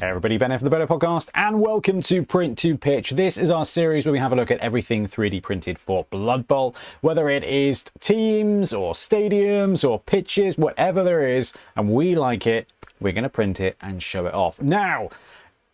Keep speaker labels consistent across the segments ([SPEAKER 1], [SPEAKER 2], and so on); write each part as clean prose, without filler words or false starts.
[SPEAKER 1] Hey everybody, Bonehead from the Bonehead podcast, and welcome to Print to Pitch. This is our series where we have a look at everything 3D printed for Blood Bowl, whether it is teams or stadiums or pitches, whatever there is, and we like it, we're going to print it and show it off. Now,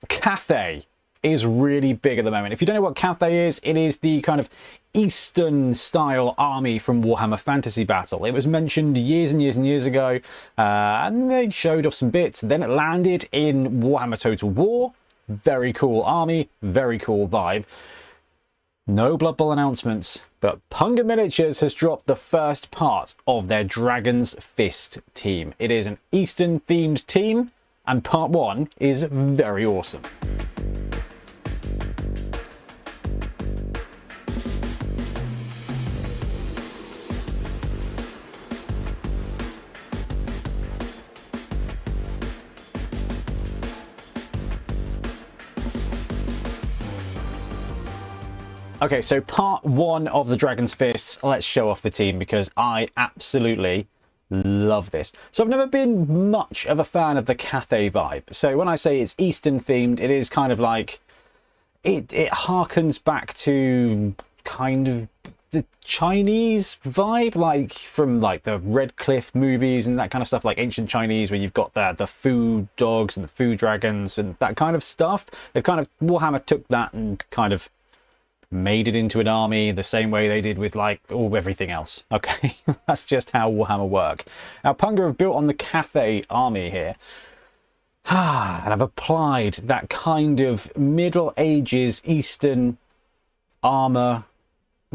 [SPEAKER 1] Cathay is really big at the moment. If you don't know what Cathay is, it is the kind of Eastern style army from Warhammer Fantasy Battle. It was mentioned years and years and years ago, and they showed off some bits. Then it landed in Warhammer Total War. Very cool army, very cool vibe. No Blood Bowl announcements, but Punga Miniatures has dropped the first part of their Dragon's Fist team. It is an Eastern themed team, and part one is very awesome. Okay, so part one of the Dragon's Fists, let's show off the team because I absolutely love this. So I've never been much of a fan of the Cathay vibe. So when I say it's Eastern themed, it is kind of like, it harkens back to kind of the Chinese vibe, like from like the Red Cliff movies and that kind of stuff, like ancient Chinese, where you've got the food dogs and the food dragons and that kind of stuff. They've kind of, Warhammer took that and kind of made it into an army the same way they did with like everything else. Okay, that's just how Warhammer work. Now Punga have built on the Cathay army here, and I've applied that kind of Middle Ages Eastern armor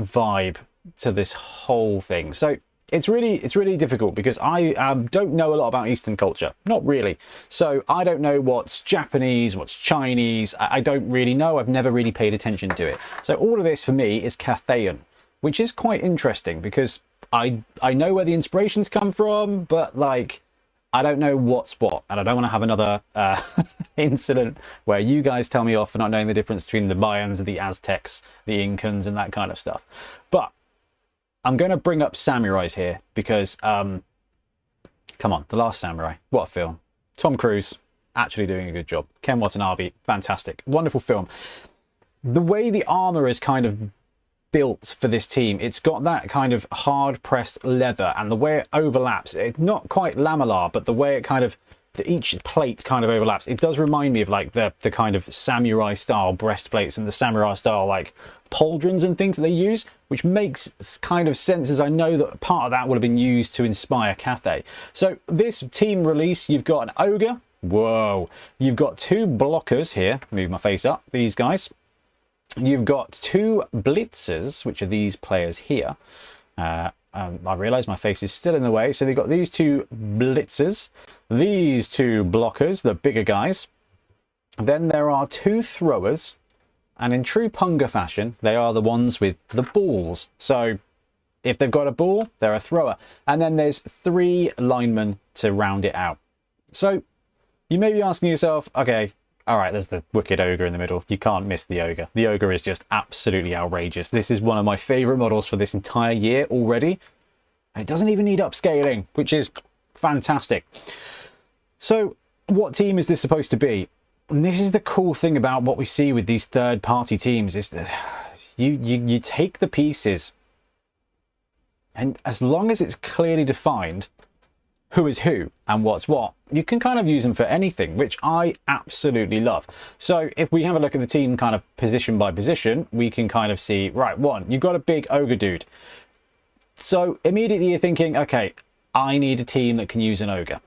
[SPEAKER 1] vibe to this whole thing. So it's really difficult because I don't know a lot about Eastern culture, not really. So I don't know what's Japanese, what's Chinese. I don't really know. I've never really paid attention to it. So all of this for me is Cathayan, which is quite interesting because I know where the inspirations come from, but like I don't know what's what, and I don't want to have another incident where you guys tell me off for not knowing the difference between the Mayans, the Aztecs, the Incans, and that kind of stuff. But I'm going to bring up samurais here because, come on, The Last Samurai, what a film. Tom Cruise, actually doing a good job. Ken Watanabe, fantastic. Wonderful film. The way the armor is kind of built for this team, it's got that kind of hard-pressed leather, and the way it overlaps, it's not quite lamellar, but the way it kind of, each plate kind of overlaps, it does remind me of like the kind of samurai style breastplates and the samurai style like pauldrons and things that they use, which makes kind of sense, as I know that part of that would have been used to inspire Cathay. So this team release, you've got an ogre, whoa, you've got two blockers here, move my face up, these guys, you've got two blitzers, which are these players here. I realise my face is still in the way, so they've got these two blitzers, these two blockers, the bigger guys. Then there are two throwers, and in true Punga fashion, they are the ones with the balls. So if they've got a ball, they're a thrower. And then there's three linemen to round it out. So you may be asking yourself, okay, all right, there's the wicked ogre in the middle. You can't miss the ogre. The ogre is just absolutely outrageous. This is one of my favourite models for this entire year already. And it doesn't even need upscaling, which is fantastic. So what team is this supposed to be? And this is the cool thing about what we see with these third-party teams, is that you take the pieces, and as long as it's clearly defined who is who and what's what, you can kind of use them for anything, which I absolutely love. So if we have a look at the team kind of position by position, we can kind of see, right, one, you've got a big ogre dude. So immediately you're thinking, okay, I need a team that can use an ogre.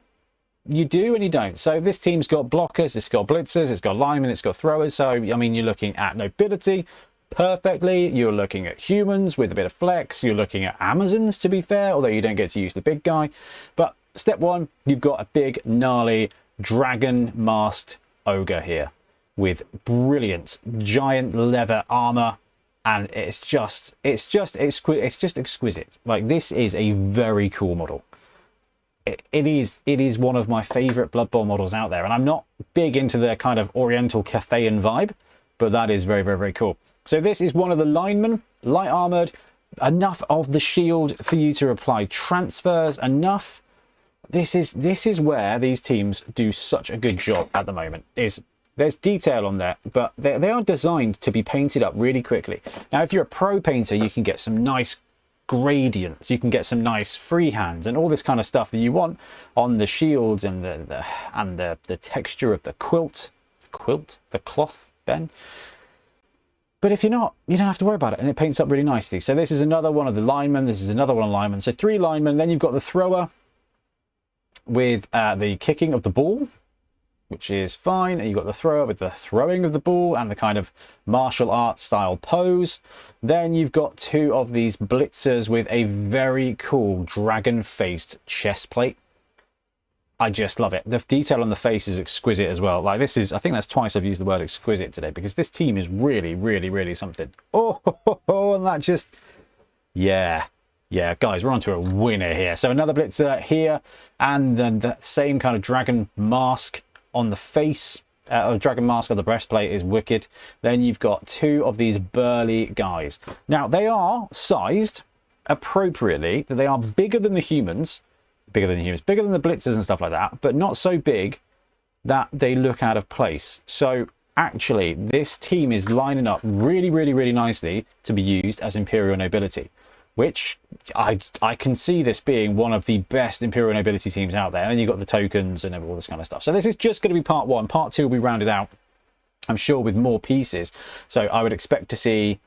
[SPEAKER 1] You do and you don't. So this team's got blockers, it's got blitzers, it's got linemen, it's got throwers. So, I mean, you're looking at nobility perfectly. You're looking at humans with a bit of flex. You're looking at Amazons, to be fair, although you don't get to use the big guy. But step one, you've got a big, gnarly, dragon-masked ogre here with brilliant, giant leather armor. And it's just exquisite. Like, this is a very cool model. It is one of my favorite Blood Bowl models out there, and I'm not big into the kind of Oriental Cathayan vibe, but that is very, very, very cool. So this is one of the linemen, light armored, enough of the shield for you to apply transfers, enough. This is where these teams do such a good job at the moment, is there's detail on there, but they are designed to be painted up really quickly. Now, if you're a pro painter, you can get some nice gradients, you can get some nice freehands and all this kind of stuff that you want on the shields and the texture of the cloth, Ben. But if you're not, you don't have to worry about it, and it paints up really nicely. So this is another one of the linemen, this is another one of the linemen. So 3 linemen, then you've got the thrower with the kicking of the ball, which is fine, and you've got the thrower with the throwing of the ball and the kind of martial arts style pose. Then you've got 2 of these blitzers with a very cool dragon-faced chest plate. I just love it. The detail on the face is exquisite as well. Like, this is, I think that's twice I've used the word exquisite today, because this team is really, really, really something. And that just, yeah, guys, we're on to a winner here. So another blitzer here, and then the same kind of dragon mask on the face. Dragon mask on the breastplate is wicked. Then you've got 2 of these burly guys. Now, they are sized appropriately, that they are bigger than the humans, bigger than the blitzers and stuff like that, but not so big that they look out of place. So actually, this team is lining up really, really, really nicely to be used as Imperial Nobility, which I can see this being one of the best Imperial Nobility teams out there. And you've got the tokens and all this kind of stuff. So this is just going to be part 1. Part 2 will be rounded out, I'm sure, with more pieces. So I would expect to see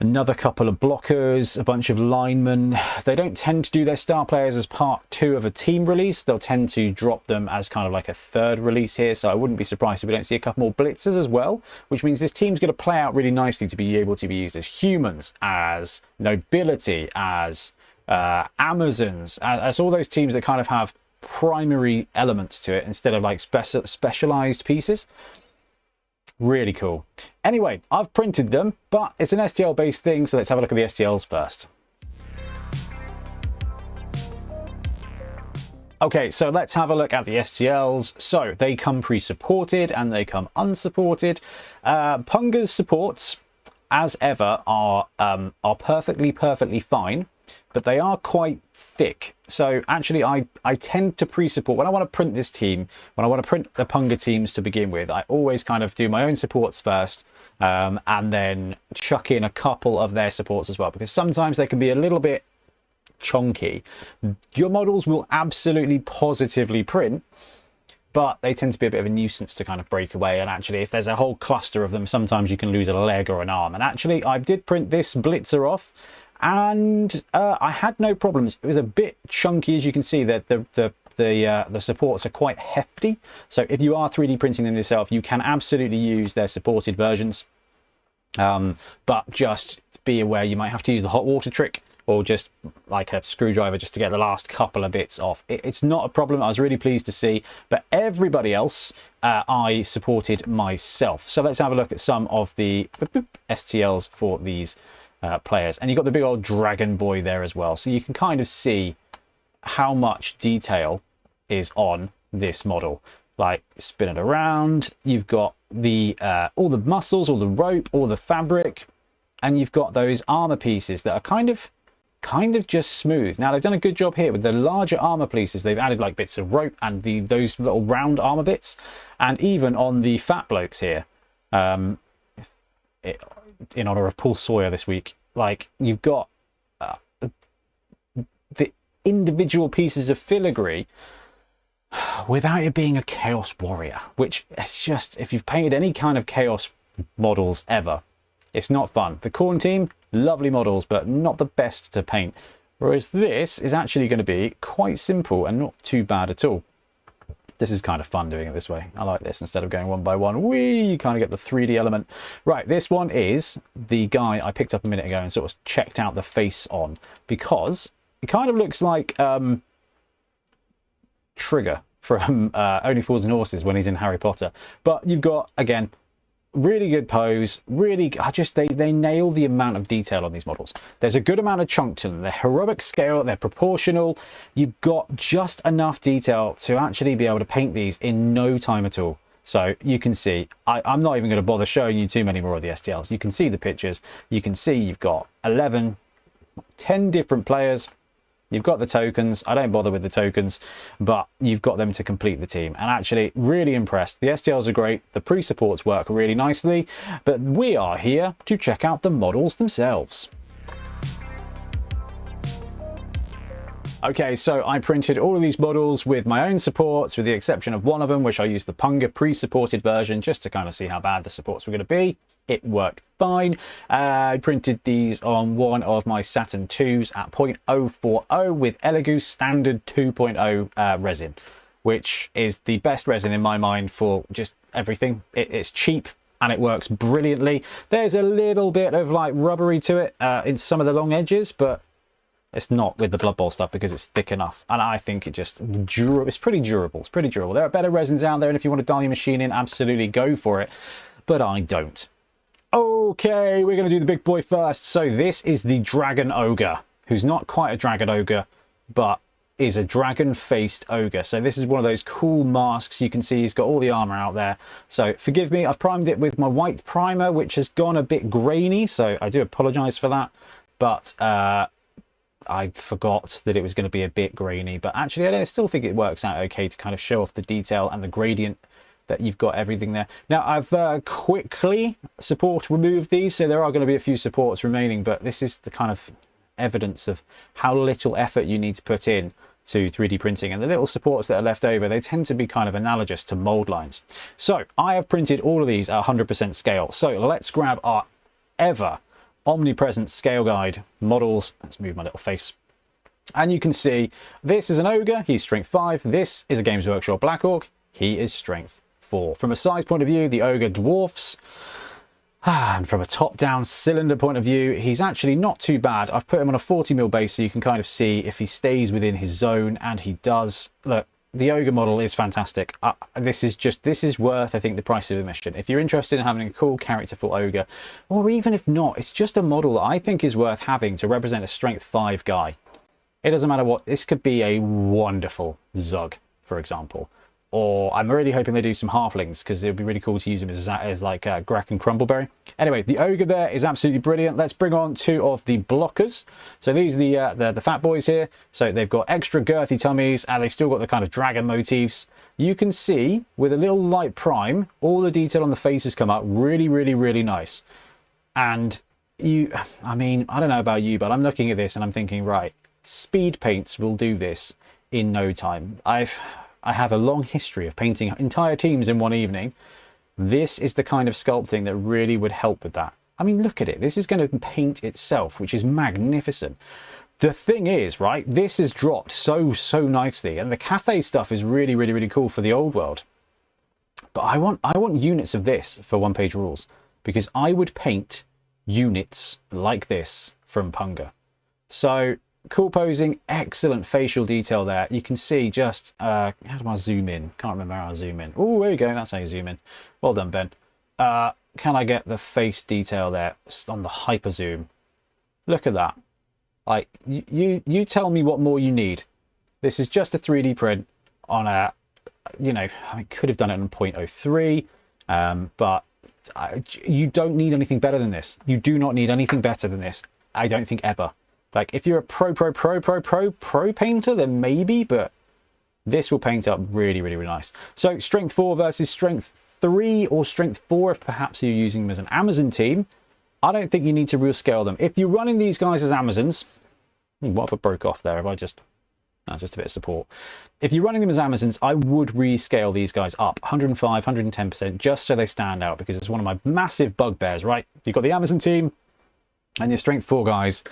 [SPEAKER 1] another couple of blockers, a bunch of linemen. They don't tend to do their star players as part 2 of a team release. They'll tend to drop them as kind of like a 3rd release here. So I wouldn't be surprised if we don't see a couple more blitzers as well, which means this team's going to play out really nicely to be able to be used as humans, as nobility, as Amazons, as all those teams that kind of have primary elements to it instead of like specialized pieces. Really cool. Anyway, I've printed them, but it's an STL based thing, so let's have a look at the STLs first. Okay, so let's have a look at the STLs. So they come pre-supported and they come unsupported. Punga's supports, as ever, are perfectly fine, but they are quite thick. So actually, I tend to pre-support when I want to print this team. When I want to print the Punga teams to begin with, I always kind of do my own supports first, and then chuck in a couple of their supports as well, because sometimes they can be a little bit chunky. Your models will absolutely positively print, but they tend to be a bit of a nuisance to kind of break away. And actually, if there's a whole cluster of them, sometimes you can lose a leg or an arm. And actually, I did print this blitzer off, and I had no problems. It was a bit chunky, as you can see, that the supports are quite hefty. So if you are 3D printing them yourself, you can absolutely use their supported versions. But just be aware, you might have to use the hot water trick, or just like a screwdriver just to get the last couple of bits off. It's not a problem. I was really pleased to see, but everybody else I supported myself. So let's have a look at some of the STLs for these players. And you've got the big old dragon boy there as well. So you can kind of see how much detail is on this model. Like, spin it around, you've got the all the muscles, all the rope, all the fabric, and you've got those armor pieces that are kind of just smooth. Now, they've done a good job here with the larger armor pieces. They've added like bits of rope and those little round armor bits, and even on the fat blokes here, in honor of Paul Sawyer this week, like, you've got the individual pieces of filigree without it being a chaos warrior, which is just, if you've painted any kind of chaos models ever, it's not fun. The Khorne team, lovely models, but not the best to paint. Whereas this is actually going to be quite simple and not too bad at all. This is kind of fun doing it this way. I like this. Instead of going one by one, you kind of get the 3D element. Right, this one is the guy I picked up a minute ago and sort of checked out the face on, because it kind of looks like Trigger from Only Fools and Horses when he's in Harry Potter. But you've got, again, really good pose, really, they nail the amount of detail on these models. There's a good amount of chunk to them. They're heroic scale, they're proportional. You've got just enough detail to actually be able to paint these in no time at all. So you can see, I'm not even going to bother showing you too many more of the STLs. You can see the pictures. You can see you've got 10 different players. You've got the tokens. I don't bother with the tokens, but you've got them to complete the team. And actually, really impressed. The STLs are great. The pre-supports work really nicely. But we are here to check out the models themselves. Okay, so I printed all of these models with my own supports, with the exception of one of them, which I used the Punga pre-supported version just to kind of see how bad the supports were going to be. It worked fine. I printed these on one of my Saturn 2s at 0.040 with Elegoo standard 2.0 resin, which is the best resin in my mind for just everything. It's cheap and it works brilliantly. There's a little bit of like rubbery to it in some of the long edges, but it's not with the Blood Bowl stuff because it's thick enough. And I think it's pretty durable. It's pretty durable. There are better resins out there, and if you want to dial your machine in, absolutely go for it. But I don't. Okay, we're going to do the big boy first. So this is the Dragon Ogre, who's not quite a Dragon Ogre, but is a dragon-faced ogre. So this is one of those cool masks. You can see he's got all the armor out there. So forgive me, I've primed it with my white primer, which has gone a bit grainy. So I do apologize for that. But I forgot that it was going to be a bit grainy, but actually I still think it works out okay to kind of show off the detail and the gradient that you've got everything there. Now I've quickly removed these, so there are going to be a few supports remaining, but this is the kind of evidence of how little effort you need to put in to 3D printing, and the little supports that are left over, they tend to be kind of analogous to mold lines. So I have printed all of these at 100% scale. So let's grab our ever omnipresent scale guide models. Let's move my little face. And you can see this is an ogre, he's strength 5. This is a Games Workshop Black Orc, he is strength 4. From a size point of view, the ogre dwarfs. And from a top-down cylinder point of view, he's actually not too bad. I've put him on a 40mm base so you can kind of see if he stays within his zone, and he does. Look, the ogre model is fantastic. This is worth, I think, the price of admission. If you're interested in having a cool character for ogre, or even if not, it's just a model that I think is worth having to represent a strength 5 guy. It doesn't matter what. This could be a wonderful Zug, for example. Or I'm really hoping they do some halflings, because it would be really cool to use them as like Grack and Crumbleberry. Anyway, the ogre there is absolutely brilliant. Let's bring on two of the blockers. So these are the fat boys here. So they've got extra girthy tummies, and they've still got the kind of dragon motifs. You can see with a little light prime, all the detail on the faces come up really, really, really nice. And I mean, I don't know about you, but I'm looking at this and I'm thinking, right, speed paints will do this in no time. I have a long history of painting entire teams in one evening. This is the kind of sculpting that really would help with that. I mean, look at it. This is going to paint itself, which is magnificent. The thing is, right, this is dropped so nicely, and the Cathay stuff is really, really, really cool for the old world. But I want units of this for one-page rules, because I would paint units like this from Punga. So cool posing, excellent facial detail there. You can see just how do I zoom in? Can't remember how I zoom in. Oh, there you go. That's how you zoom in. Well done, Ben. Can I get the face detail there on the hyper zoom? Look at that. Like, you tell me what more you need. This is just a 3D print on a, you know, I could have done it on 0.03, but you don't need anything better than this. You do not need anything better than this. I don't think ever. Like, if you're a pro painter, then maybe, but this will paint up really, really, really nice. So strength 4 versus strength 3 or strength 4, if perhaps you're using them as an Amazon team. I don't think you need to real scale them. If you're running these guys as Amazons, what if I broke off there? If I just a bit of support. If you're running them as Amazons, I would rescale these guys up 105, 110%, just so they stand out, because it's one of my massive bugbears, right? You've got the Amazon team, and your strength 4 guys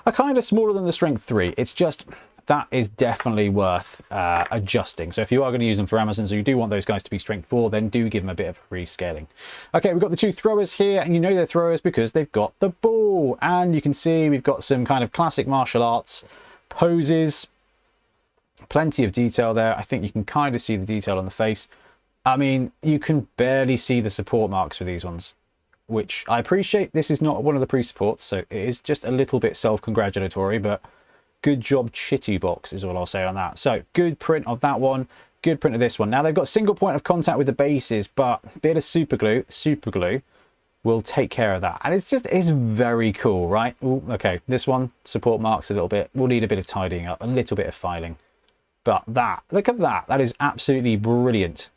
[SPEAKER 1] are kind of smaller than the strength 3. It's just, that is definitely worth adjusting. So if you are going to use them for Amazons, or you do want those guys to be strength 4, then do give them a bit of rescaling. Okay, we've got the two throwers here, and you know they're throwers because they've got the ball. And you can see we've got some kind of classic martial arts poses. Plenty of detail there. I think you can kind of see the detail on the face. I mean, you can barely see the support marks for these ones, which I appreciate. This is not one of the pre-supports, so it is just a little bit self-congratulatory, but good job, Chitty Box, is all I'll say on that. So good print of that one, good print of this one. Now they've got single point of contact with the bases, but a bit of super glue will take care of that. And it's very cool, right? Ooh, okay, this one, support marks a little bit. We'll need a bit of tidying up, a little bit of filing. But that, look at that. That is absolutely brilliant.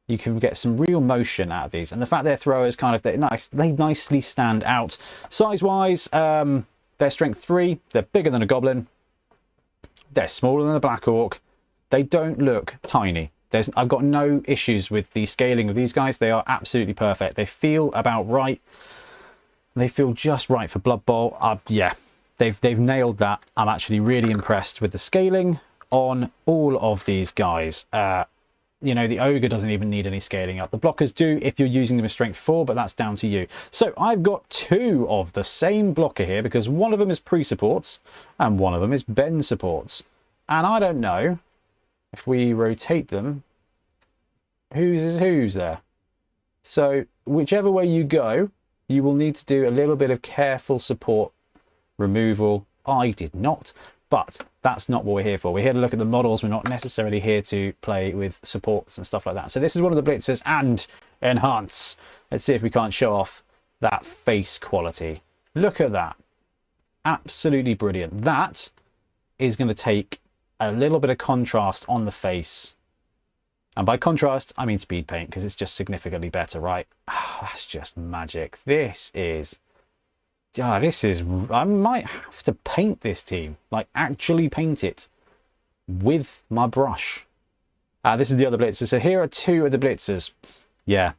[SPEAKER 1] You can get some real motion out of these. And the fact their throwers kind of, they nicely stand out. Size-wise, they're strength 3. They're bigger than a goblin. They're smaller than a black orc. They don't look tiny. I've got no issues with the scaling of these guys. They are absolutely perfect. They feel about right. They feel just right for Blood Bowl. Yeah, they've nailed that. I'm actually really impressed with the scaling on all of these guys. You know, the ogre doesn't even need any scaling up. The blockers do if you're using them as strength 4, but that's down to you. So I've got 2 of the same blocker here because one of them is pre-supports and one of them is bend supports. And I don't know if we rotate them, whose is whose there. So whichever way you go, you will need to do a little bit of careful support removal. I did not, but that's not what we're here for. We're here to look at the models. We're not necessarily here to play with supports and stuff like that. So this is one of the blitzers and enhance. Let's see if we can't show off that face quality. Look at that. Absolutely brilliant. That is going to take a little bit of contrast on the face. And by contrast, I mean speed paint, because it's just significantly better, right? Oh, that's just magic. This is... I might have to paint this team. Like, actually paint it with my brush. This is the other blitzers. So here are 2 of the blitzers. Yeah,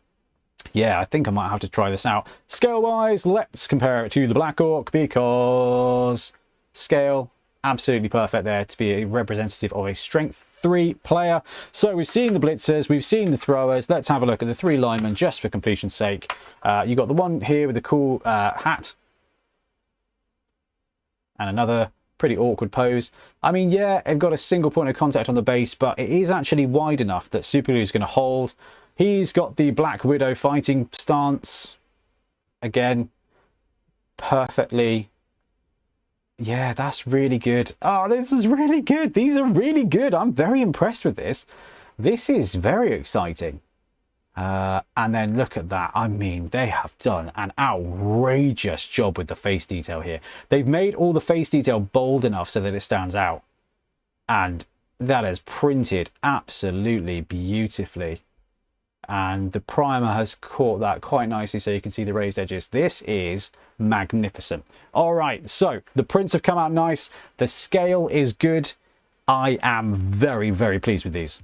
[SPEAKER 1] I think I might have to try this out. Scale-wise, let's compare it to the Black Orc, because scale... absolutely perfect there to be a representative of a strength 3 player. So we've seen the blitzers, we've seen the throwers. Let's have a look at the 3 linemen just for completion's sake. You got the one here with the cool hat and another pretty awkward pose. I mean, yeah, they've got a single point of contact on the base, but it is actually wide enough that Super Glue is going to hold. He's got the Black Widow fighting stance. Again, perfectly. Yeah, that's really good. Oh, this is really good. These are really good. I'm very impressed with this. This is very exciting. And then look at that. I mean, they have done an outrageous job with the face detail here. They've made all the face detail bold enough so that it stands out. And that is printed absolutely beautifully. And the primer has caught that quite nicely so you can see the raised edges. This is magnificent. All right, so the prints have come out nice. The scale is good. I am very, very pleased with these.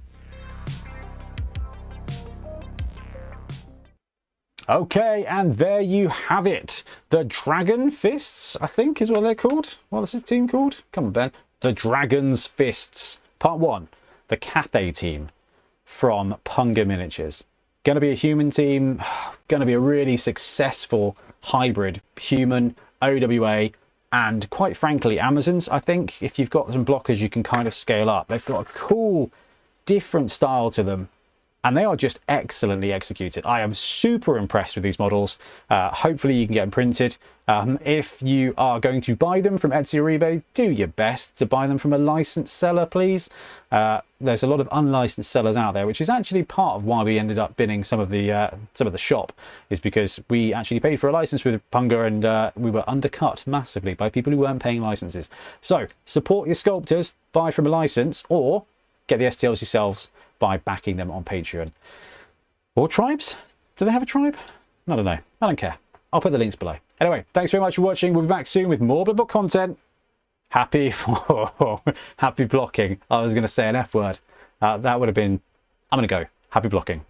[SPEAKER 1] Okay, and there you have it. The Dragon Fists, I think is what they're called. What's this team called? Come on, Ben. The Dragon's Fists. Part 1. The Cathay team from Punga Miniatures. Going to be a human team. Going to be a really successful hybrid human, OWA, and quite frankly, Amazons. I think if you've got some blockers, you can kind of scale up. They've got a cool, different style to them. And they are just excellently executed. I am super impressed with these models. Hopefully you can get them printed. If you are going to buy them from Etsy or eBay, do your best to buy them from a licensed seller, please. There's a lot of unlicensed sellers out there, which is actually part of why we ended up binning some of the shop, is because we actually paid for a license with Punga and we were undercut massively by people who weren't paying licenses. So support your sculptors, buy from a license, or get the STLs yourselves by backing them on Patreon. Or tribes? Do they have a tribe? I don't know. I don't care. I'll put the links below. Anyway, thanks very much for watching. We'll be back soon with more Blood Bowl content. Happy blocking. I was going to say an F word. That would have been... I'm going to go. Happy blocking.